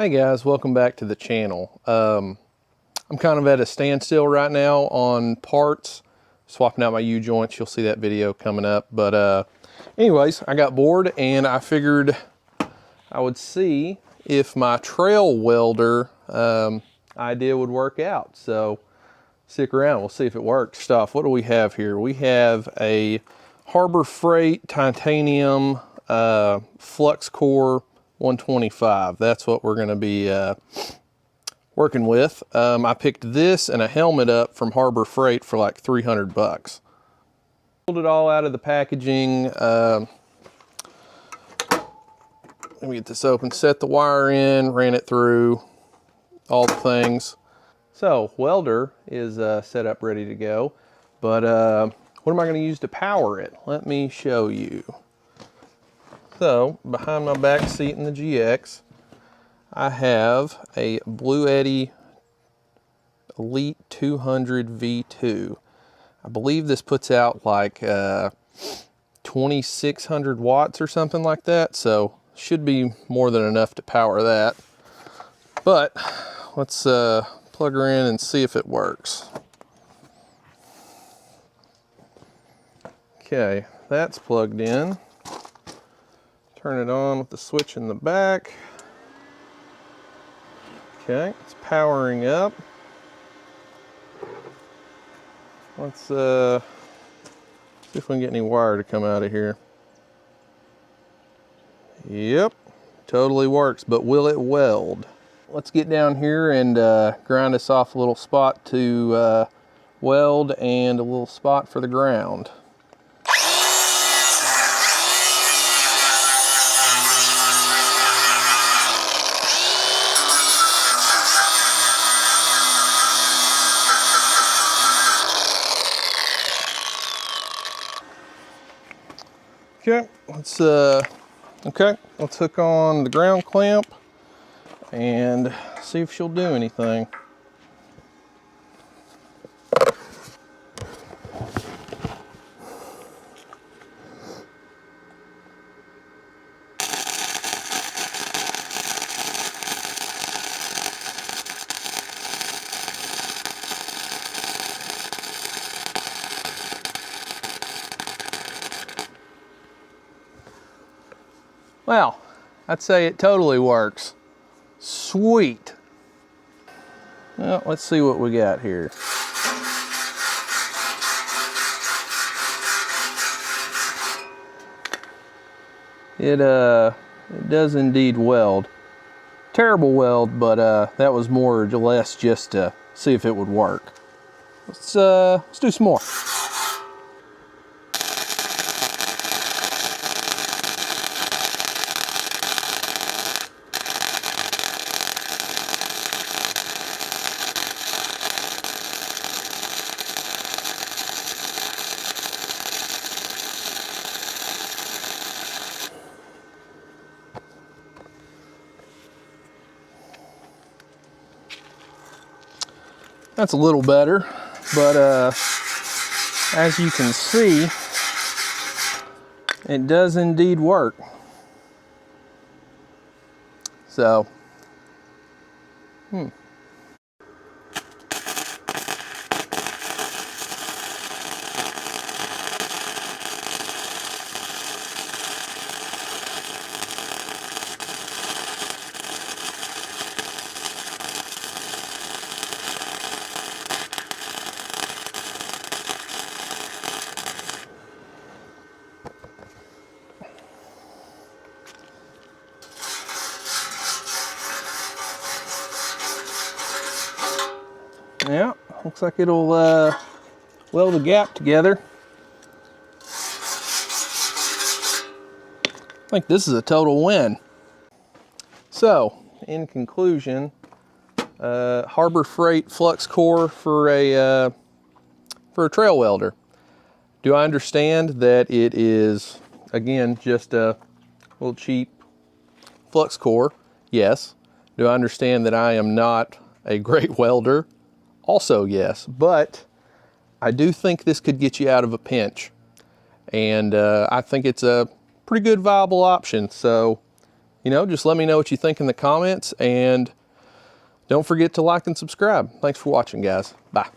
Hey guys, welcome back to the channel. I'm kind of at a standstill right now on parts, swapping out my U-joints. You'll see that video coming up. But anyways, I got bored and I figured I would see if my trail welder idea would work out. So stick around, we'll see if it works. Stuff. What do we have here? We have a Harbor Freight titanium Flux core 125. That's what we're going to be working with. I picked this and a helmet up from Harbor Freight for like 300 bucks. Pulled it all out of the packaging. Let me get this open. Set the wire in, ran it through, all the things. So welder is set up, ready to go. But what am I going to use to power it? Let me show you. So behind my back seat in the GX, I have a Bluetti Elite 200 V2. I believe this puts out like 2,600 watts or something like that. So should be more than enough to power that. But let's plug her in and see if it works. Okay, that's plugged in. Turn it on with the switch in the back. Okay, it's powering up. Let's see if we can get any wire to come out of here. Yep, totally works, but will it weld? Let's get down here and grind us off a little spot to weld and a little spot for the ground. Okay, let's hook on the ground clamp and see if she'll do anything. Well, I'd say it totally works. Sweet. Well, let's see what we got here. It does indeed weld. Terrible weld, but that was more or less just to see if it would work. Let's do some more. That's a little better, but as you can see, it does indeed work. So, yeah, looks like it'll weld the gap together. I think this is a total win. So, in conclusion, Harbor Freight Flux core for a trail welder. Do I understand that it is, again, just a little cheap flux core? Yes. Do I understand that I am not a great welder? Also yes, but I do think this could get you out of a pinch. And I think it's a pretty good viable option. So you know, just let me know what you think in the comments, and don't forget to like and subscribe. Thanks for watching, guys. Bye.